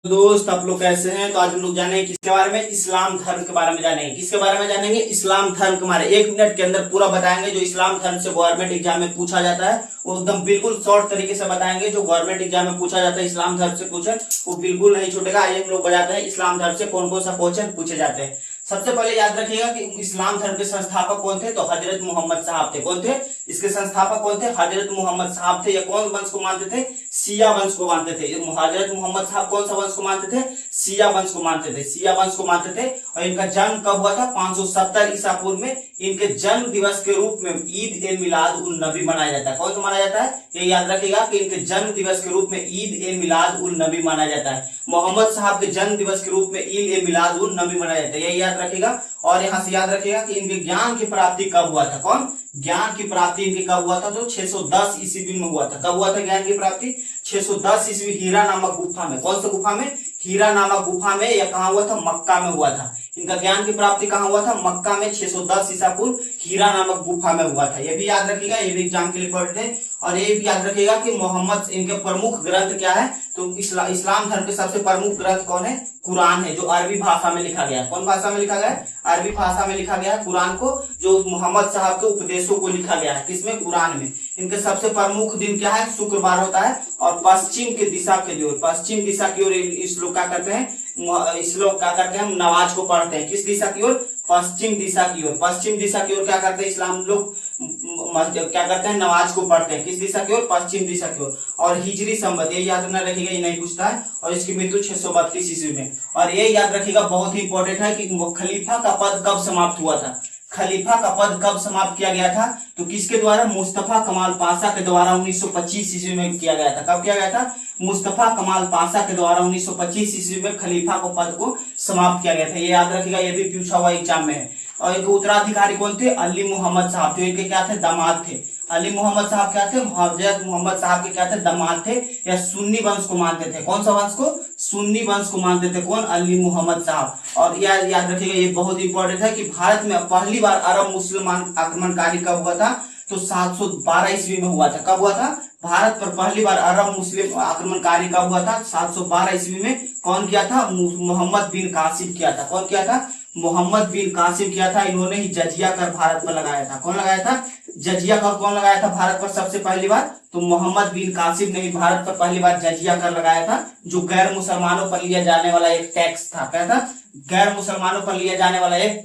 दोस्त आप लोग कैसे हैं। तो आज हम लोग जानेंगे किसके बारे में, इस्लाम धर्म के बारे में जानेंगे। किसके बारे में जानेंगे, इस्लाम धर्म के बारे में। 1 मिनट के अंदर पूरा बताएंगे। जो इस्लाम धर्म से गवर्नमेंट एग्जाम में पूछा जाता है वो एकदम बिल्कुल शॉर्ट तरीके से बताएंगे। जो गवर्नमेंट एग्जाम में पूछा जाता है इस्लाम धर्म से क्वेश्चन वो बिल्कुल नहीं छूटेगा। आइए हम लोग बताते हैं इस्लाम धर्म से कौन कौन सा क्वेश्चन पूछे जाते हैं। सबसे पहले याद रखिएगा कि इस्लाम धर्म के संस्थापक कौन थे, तो हजरत मोहम्मद साहब थे। कौन थे इसके संस्थापक, कौन थे, हजरत मोहम्मद साहब थे। ये कौन वंश को मानते थे, शिया वंश को मानते थे। हजरत मोहम्मद साहब कौन सा वंश को मानते थे, शिया वंश को मानते थे। शिया वंश को मानते थे। और इनका जन्म कब हुआ था, 570 ईसा पूर्व में। इनके जन्म दिवस के रूप में ईद ए मिलाद उन नबी मनाया जाता है। कौन सा माना जाता है, ये याद रखिएगा कि इनके जन्म दिवस के रूप में ईद ए मिलाद उन नबी माना जाता है। मोहम्मद साहब के जन्म दिवस के रूप में ईद ए मिलाद उन नबी मनाया जाता है, यही याद रखिएगा। और यहाँ से याद रखिएगा कि इनके ज्ञान की प्राप्ति कब हुआ था। कौन, ज्ञान की प्राप्ति इनकी कब हुआ था, तो 610 ईस्वी में हुआ था। कब हुआ था ज्ञान की प्राप्ति, 610 ईस्वी, हीरा नामक गुफा में। कौन सा गुफा में, हीरा नामक गुफा में। यह कहाँ हुआ था, मक्का में हुआ था। इनका ज्ञान की प्राप्ति कहाँ हुआ था, मक्का में, 610 ईसा पूर्व, हीरा नामक गुफा में हुआ था। ये भी याद रखिएगा, ये भी एग्जाम के लिए इंपॉर्टेंट है। और ये भी याद रखिएगा कि मोहम्मद, इनके प्रमुख ग्रंथ क्या है, तो इस्लाम धर्म के सबसे प्रमुख ग्रंथ कौन है, कुरान है, जो अरबी भाषा में लिखा गया है। कौन भाषा में लिखा गया है, अरबी भाषा में लिखा गया है कुरान को, जो मोहम्मद साहब के उपदेशों को लिखा गया है। किसमें, कुरान में। इनके सबसे प्रमुख दिन क्या है, शुक्रवार होता है। और पश्चिम की दिशा के ओर, पश्चिम दिशा की ओर इस लोग क्या करते हैं, इस लोग क्या करते हैं, नमाज को पढ़ते हैं। किस दिशा की ओर, पश्चिम दिशा की ओर। पश्चिम दिशा की ओर क्या करते हैं इस्लाम लोग, क्या करते हैं, नमाज को पढ़ते हैं। किस दिशा की ओर, पश्चिम दिशा की ओर। और हिजरी संवत, ये याद रखना रखिएगा, ये नहीं पूछता है। और इसकी मृत्यु 632 ईस्वी में। और ये याद रखिएगा, बहुत ही इंपॉर्टेंट है कि खलीफा का पद कब समाप्त हुआ था। खलीफा का पद कब समाप्त किया गया था, तो किसके द्वारा, मुस्तफा कमाल पाशा के द्वारा 1925 ईस्वी में किया गया था। कब किया गया था, मुस्तफा कमाल पाशा के द्वारा 1925 ईस्वी में खलीफा को पद को समाप्त किया गया था। ये याद रखिएगा, ये भी पूछा हुआ एग्जाम में है। और इनके उत्तराधिकारी कौन थे, अली मोहम्मद साहब, जो इनके क्या थे, दामाद थे। अली मोहम्मद साहब क्या थे, हजरत मोहम्मद साहब के क्या थे, दामाद थे। या सुन्नी वंश को मानते थे। कौन सा वंश को, सुन्नी वंश को मानते थे। कौन, अली मोहम्मद साहब। और याद रखिएगा, ये बहुत इंपॉर्टेंट है कि भारत में पहली बार अरब मुसलमान आक्रमणकारी कब हुआ था, तो 712 ईस्वी में हुआ था। कब हुआ था, भारत पर पहली बार अरब मुस्लिम आक्रमणकारी कब हुआ था, 712 ईस्वी में। कौन किया था, मोहम्मद बिन कासिम किया था। कौन किया था, मोहम्मद बिन कासिम किया था। इन्होंने ही जजिया कर भारत पर लगाया था। कौन लगाया था, जजिया कर कौन लगाया था भारत पर सबसे पहली बार, तो मोहम्मद बिन कासिम ने ही भारत पर पहली बार जजिया कर लगाया था, जो गैर मुसलमानों पर लिया जाने वाला एक टैक्स था। क्या था, गैर मुसलमानों पर लिया जाने वाला एक